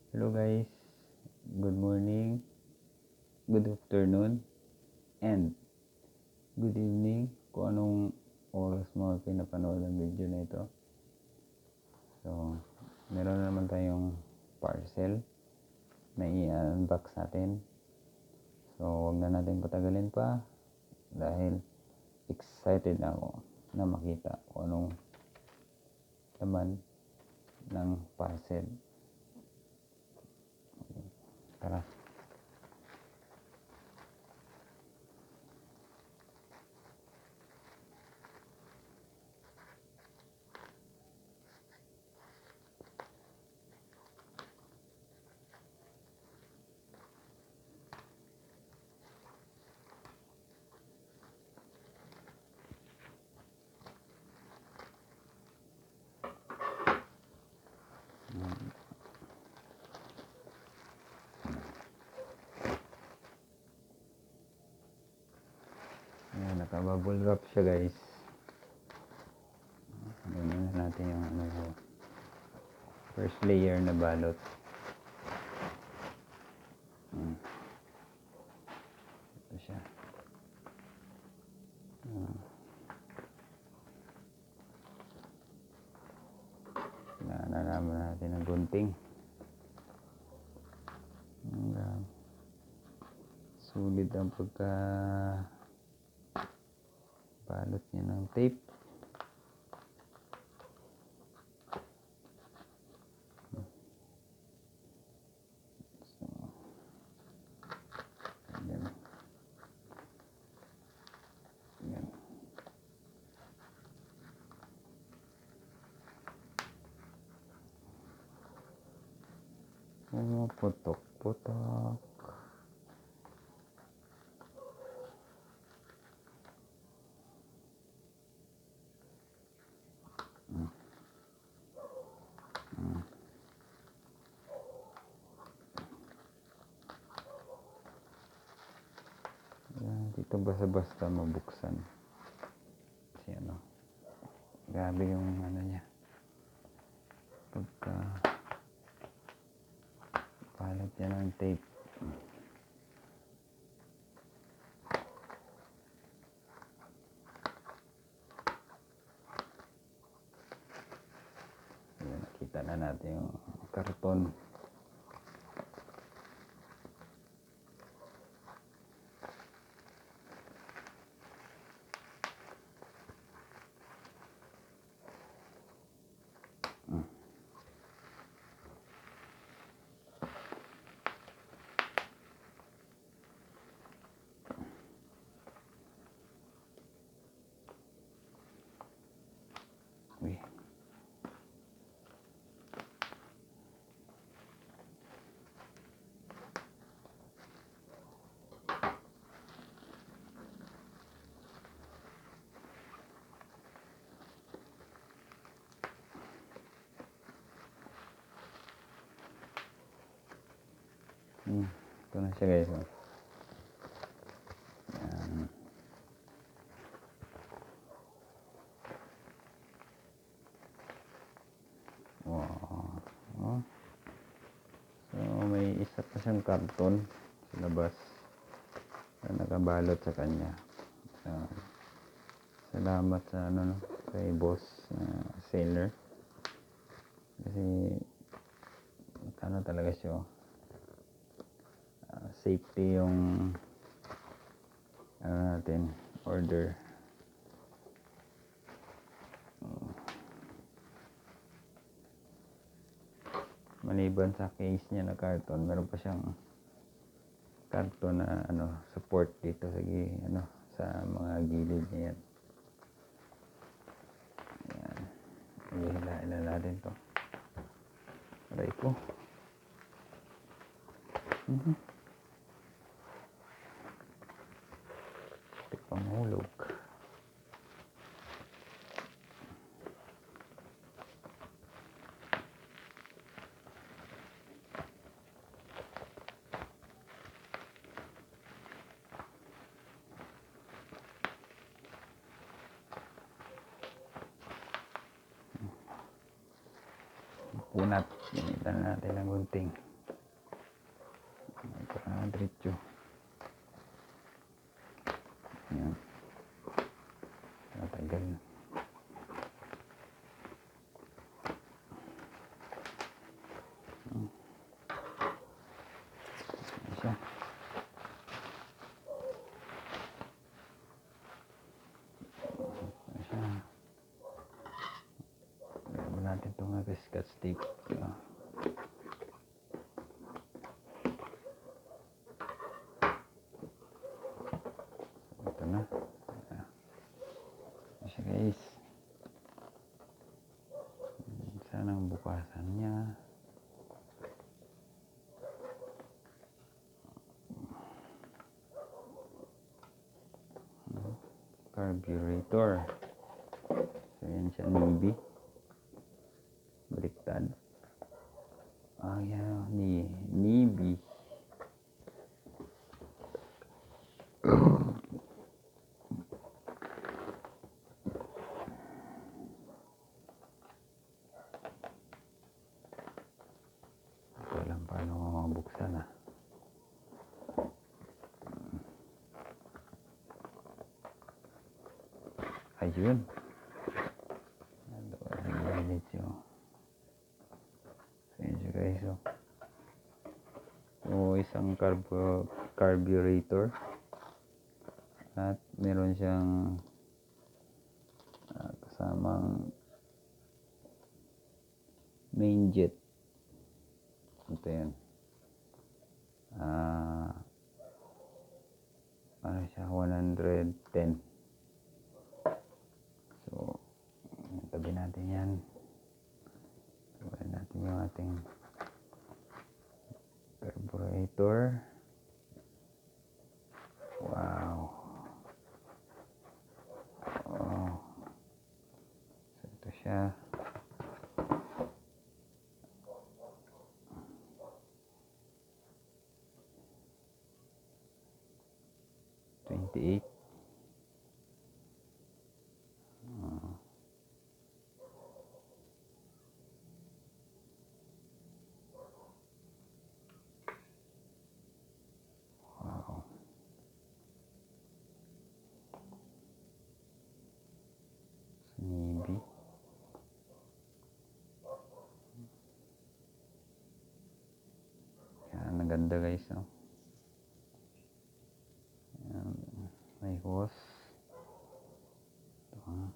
Hello guys, good morning, good afternoon, and good evening kung anong oras mo pinapanood ang video na ito. So, meron na naman tayong parcel na i-unbox natin. So, huwag na natin patagalin pa dahil excited na ako na makita kung anong laman ng parcel. Tara. Ayan, naka-bubble wrap siya guys. Ganyan na natin yung first layer na balot. Ito siya. Nalaman natin ng gunting. Sulit ang pagka balot niya ng tape. So, ayan. Ayan. Putok-putok. Dito basta-basta mabuksan. Kasi grabe yung niya. Pagka palat niya ng tape. Ayan, nakita na natin yung karton. Ito na siya guys. Ayan. Wow. So may isa pa siyang karton sa labas na nakabalot sa kanya. So, salamat sa kay boss seller. Kasi talaga siya. Safety yung natin order. Maliban sa case niya na karton, meron pa siyang karton na support dito sa mga gilid niya yan. Ayan. Ihilain na natin to. Aray ko. Pamulog. Punat. Ginitan natin ang gunting. diretso. Yan. Matagal na. Ayan siya. Ayan siya. Lagyan natin itong scotch tape. Ito na. Ayan siya guys. Sana ang bukasan niya. Carburetor. So yan siya, navy. Baliktad. Yan, navy. Ito lang paano mabuksan ah. Ayun. Ayan guys. So isang carburetor. At meron siyang kasamang main jet. Ito yan. Ano siya? 110. So, tabi natin yan. Tabi natin yung ating carburetor. Wow. Oh. So, ito siya. Wow. Navy. Yan, naganda guys. No? Yan, may hose. Ito ha.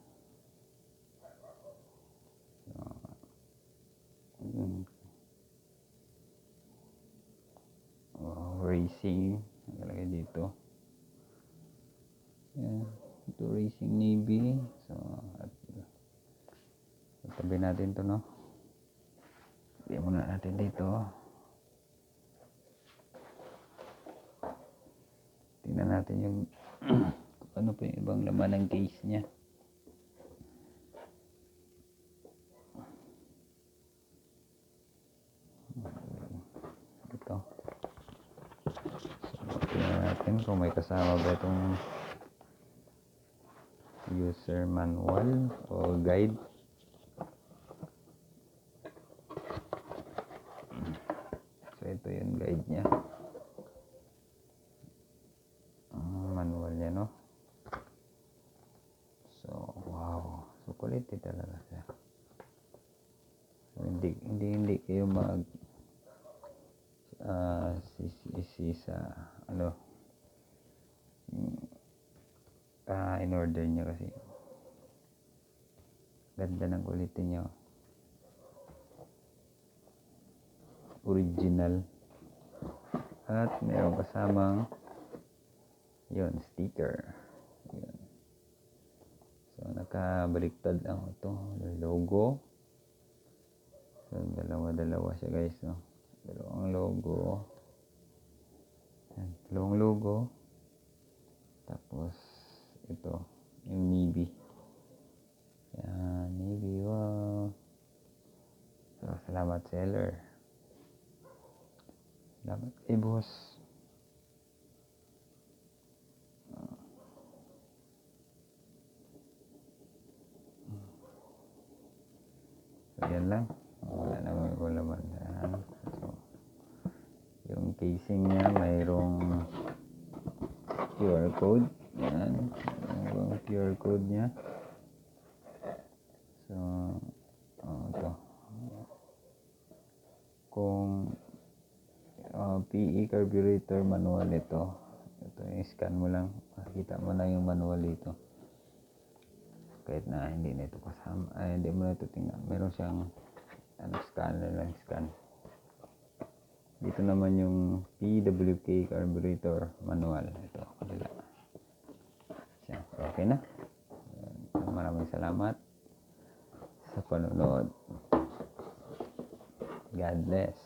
Racing. Nakalagay dito. Yan. Ito Racing Navy. So, at tabi natin to, no? Tabi muna natin dito. Tingnan natin yung ano pa yung ibang laman ng case niya. Ito. So, tingnan natin kung may kasama ba itong user manual o guide. So ito yung guide niya. Manual niya, no? So wow, so kulit talaga siya. So hindi kayo mag sisi sa ano in order niya kasi ganda ng quality niya, original, at mayroong kasamang yun sticker. Yun. So nakabaliktad lang ito logo. So dalawa siya guys, no? Dalawang logo. Yan, dalawang logo. Tapos ito yung Navy. Yan, Navy. Wow. So salamat seller. Salamat kay boss. So yan lang. Wala naman yung laman. So yung case casing niya mayroong QR code. Yan, yung QR code niya. So ito, kung PE carburetor manual ito i-scan mo lang, makikita mo na yung manual dito kahit na hindi na ito kasama, hindi mo na ito tingnan. Meron siyang scanner lang, scan. Dito naman yung PWK carburetor manual, ito kabila. Okay na. Maraming salamat sa panonood. God bless.